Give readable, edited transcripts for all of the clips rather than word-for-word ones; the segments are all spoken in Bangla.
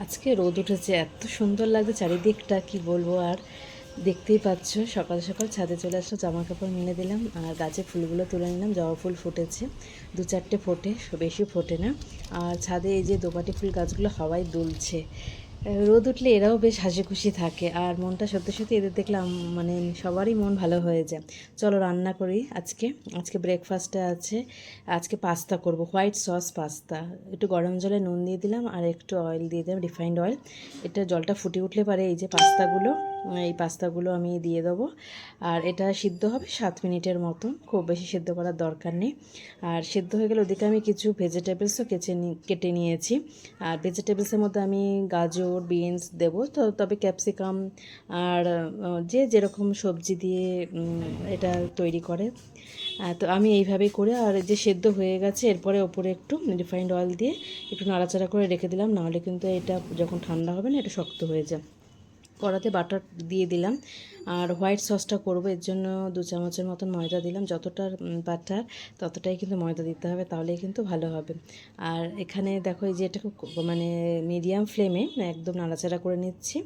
আজকে রোদ উঠেছে, এত সুন্দর লাগছে চারিদিকটা, কি বলবো। আর দেখতেই পাচ্ছ, সকাল সকাল ছাদে চলে আসলো, জামা কাপড় মেলে দিলাম আর গাছে ফুলগুলো তুলে নিলাম। জবা ফুল ফুটেছে, 2-4টে ফোটে, বেশি ফোটে না। আর ছাদে এই যে দোপাটি ফুল গাছগুলো হাওয়ায় দুলছে। রোদ উঠলে এরাও বেশ হাসি খুশি থাকে, আর মনটা সত্যি সত্যি এদের দেখলাম মানে সবারই মন ভালো হয়ে যায়। চলো রান্না করি। আজকে আজকে ব্রেকফাস্টে আছে, আজকে পাস্তা করব, হোয়াইট সস পাস্তা। একটু গরম জলে নুন দিয়ে দিলাম আর একটু অয়েল দিয়ে দিলাম, রিফাইন্ড অয়েল। এটা জলটা ফুটে উঠলে পারে এই যে পাস্তাগুলো আমি দিয়ে দেবো। আর এটা সিদ্ধ হবে 7 মিনিটের মতো, খুব বেশি সিদ্ধ করার দরকার নেই। আর সিদ্ধ হয়ে গেলে ওদিকে আমি কিছু ভেজিটেবলসও কেটে নিয়েছি। আর ভেজিটেবলসের মধ্যে আমি গাজর, বিনস দেবো, তো তবে ক্যাপসিকাম আর যে যেরকম সবজি দিয়ে এটা তৈরি করে। তো আমি এইভাবেই করে, আর যে সেদ্ধ হয়ে গেছে এরপরে ওপরে একটু রিফাইন্ড অয়েল দিয়ে একটু নাড়াচাড়া করে রেখে দিলাম, নাহলে কিন্তু এটা যখন ঠান্ডা হবে না এটা শক্ত হয়ে যায়। কড়াতে বাটার দিয়ে দিলাম। আর হোয়াইট সসটা করব, এর জন্য 2 চামচের মতন ময়দা দিলাম। যতটা বাটার ততটাই কিন্তু ময়দা দিতে হবে, তাহলেই কিন্তু ভালো হবে। আর এখানে দেখো এই যে এটা মানে মিডিয়াম ফ্লেমে একদম নাড়াচাড়া করে নিচ্ছি,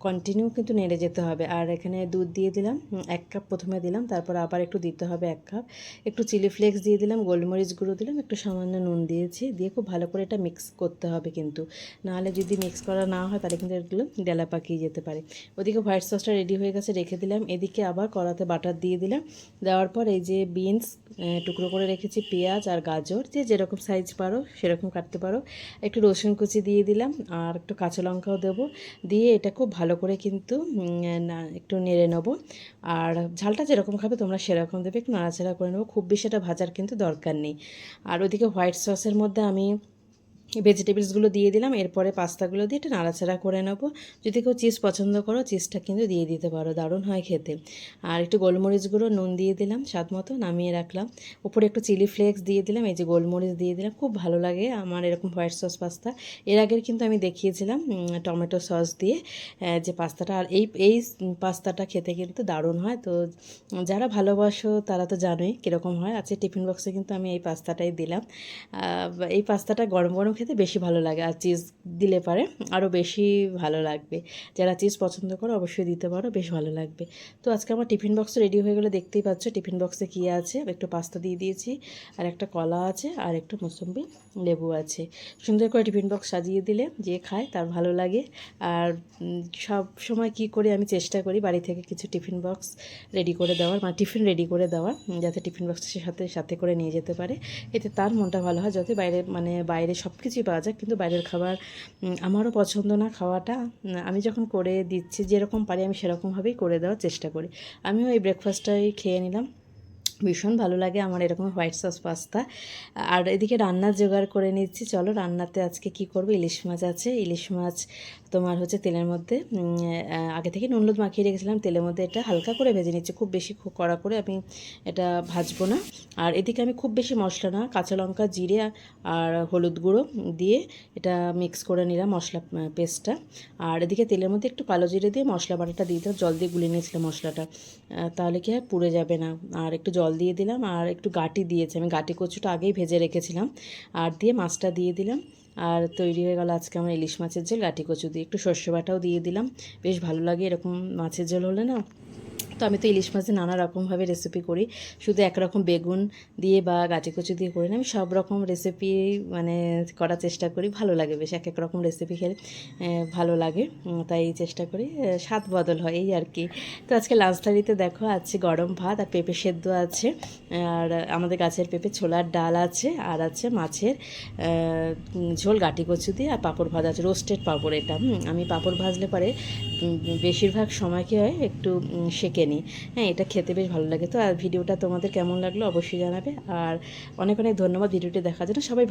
কন্টিনিউ কিন্তু নেড়ে যেতে হবে। আর এখানে দুধ দিয়ে দিলাম 1 কাপ, প্রথমে দিলাম, তারপর আবার একটু দিতে হবে 1 কাপ। একটু চিলি ফ্লেক্স দিয়ে দিলাম, গোলমরিচ গুঁড়ো দিলাম, একটু সামান্য নুন দিয়েছি, দিয়ে খুব ভালো করে এটা মিক্স করতে হবে কিন্তু, নাহলে যদি মিক্স করা না হয় তাহলে কিন্তু এগুলো ডেলা পাকিয়ে যেতে পারে। ওদিকে হোয়াইট সসটা রেডি হয়ে গেছে, রেখে দিলাম। এদিকে আবার কড়াতে বাটার দিয়ে দিলাম। দেওয়ার পর এই যে বিনস টুকরো করে রেখেছি, পেঁয়াজ আর গাজর যে যেরকম সাইজ পারো সেরকম কাটতে পারো, একটু রসুন কুচি দিয়ে দিলাম আর একটু কাঁচা লঙ্কাও দেবো। দিয়ে এটা খুব ভালো করে কিন্তু একটু নেড়ে নেবো। আর ঝালটা যেরকম খাবে তোমরা সেরকম দেবে, একটু নাড়াচাড়া করে নেবো, খুব বেশি এটা ভাজার কিন্তু দরকার নেই। আর ওদিকে হোয়াইট সসের মধ্যে আমি ভেজিটেবলসগুলো দিয়ে দিলাম, এরপরে পাস্তাগুলো দিয়ে একটু নাড়াচাড়া করে নেবো। যদি কেউ চিজ পছন্দ করো চিজটা কিন্তু দিয়ে দিতে পারো, দারুণ হয় খেতে। আর একটু গোলমরিচ গুঁড়ো, নুন দিয়ে দিলাম স্বাদ মতো, নামিয়ে রাখলাম। উপরে একটু চিলি ফ্লেক্স দিয়ে দিলাম, এই যে গোলমরিচ দিয়ে দিলাম। খুব ভালো লাগে আমার এরকম হোয়াইট সস পাস্তা। এর আগের কিন্তু আমি দেখিয়েছিলাম টমেটো সস দিয়ে যে পাস্তাটা, আর এই পাস্তাটা খেতে কিন্তু দারুণ হয়। তো যারা ভালোবাসো তারা তো জানোই কীরকম হয়। আজকে টিফিন বক্সে কিন্তু আমি এই পাস্তাটাই দিলাম। এই পাস্তাটা গরম গরম খেতে বেশি ভালো লাগে, আর চিজ দিলে পারে আরও বেশি ভালো লাগবে। যারা চিজ পছন্দ করো অবশ্যই দিতে পারো, বেশ ভালো লাগবে। তো আজকে আমার টিফিন বক্স রেডি হয়ে গেলে, দেখতেই পাচ্ছ টিফিন বক্সে কী আছে। একটু পাস্তা দিয়ে দিয়েছি, আর একটা কলা আছে, আর একটু মৌসুম্বি লেবু আছে। সুন্দর করে টিফিন বক্স সাজিয়ে দিলে যে খায় তার ভালো লাগে। আর সব সময় কি করে আমি চেষ্টা করি বাড়ি থেকে কিছু টিফিন বক্স রেডি করে দেওয়ার, মানে টিফিন রেডি করে দেওয়ার, যাতে টিফিন বক্সের সাথে সাথে করে নিয়ে যেতে পারে। এতে তার মনটা ভালো হয়। যতই বাইরে সব কিছুই পাওয়া যায়, কিন্তু বাইরের খাবার আমারও পছন্দ না খাওয়াটা। আমি যখন করে দিচ্ছি যেরকম পারি আমি সেরকমভাবেই করে দেওয়ার চেষ্টা করি। আমিও এই ব্রেকফাস্টটাই খেয়ে নিলাম, ভীষণ ভালো লাগে আমার এরকম হোয়াইট সস পাস্তা। আর এদিকে রান্নার জোগাড় করে নিচ্ছি। চলো রান্নাতে আজকে কি করব, ইলিশ মাছ আছে। ইলিশ মাছ তোমার হচ্ছে তেলের মধ্যে আগে থেকে নুন হলুদ মাখিয়ে রেখেছিলাম, তেলের মধ্যে এটা হালকা করে ভেজে নিচ্ছি, খুব বেশি কড়া করে আমি এটা ভাজবো না। আর এদিকে আমি খুব বেশি মশলা না, কাঁচা লঙ্কা, জিরে আর হলুদ গুঁড়ো দিয়ে এটা মিক্স করে নিলাম, মশলা পেস্টটা। আর এদিকে তেলের মধ্যে একটু কালো জিরে দিয়ে মশলা বাটাটা দিয়ে দিলাম, জল দিয়ে গুলিয়ে নিয়েছিলাম মশলাটা, তাহলে কি হয় পুড়ে যাবে না। আর একটু জল দিয়ে দিলাম, আর একটু গাটি দিয়েছি আমি, গাটি কচুটা আগেই ভেজে রেখেছিলাম, আর দিয়ে মাছটা দিয়ে দিলাম। আর তৈরি হয়ে গেল আজকে আমার ইলিশ মাছের ঝোল গাটি কচু দিয়ে। একটু সর্ষে বাটাও দিয়ে দিলাম, বেশ ভালো লাগে এরকম মাছের ঝোল হলে না। তো আমি তো ইলিশ মাছে নানা রকমভাবে রেসিপি করি, শুধু একরকম বেগুন দিয়ে বা গাটি কচু দিয়ে করি না, আমি সব রকম রেসিপি মানে করার চেষ্টা করি। ভালো লাগে বেশ, এক এক রকম রেসিপি খেলে ভালো লাগে, তাই চেষ্টা করি, স্বাদ বদল হয় এই আর কি। তো আজকে লাঞ্চ থালিতে দেখো আছে গরম ভাত আর পেঁপে সেদ্ধ আছে, আর আমাদের গাছের পেঁপে, ছোলার ডাল আছে, আর আছে মাছের ঝোল গাটি কচু দিয়ে, আর পাঁপড় ভাজা আছে, রোস্টেড পাঁপড় এটা। আমি পাঁপড় ভাজলে পরে বেশিরভাগ সময় কী হয় একটু সেঁকে নিই। হ্যাঁ, এটা খেতে বেশ ভালো লাগে। তো আর ভিডিওটা তোমাদের কেমন লাগলো অবশ্যই জানাবে, আর অনেক অনেক ধন্যবাদ ভিডিওটি দেখার জন্য। সবাই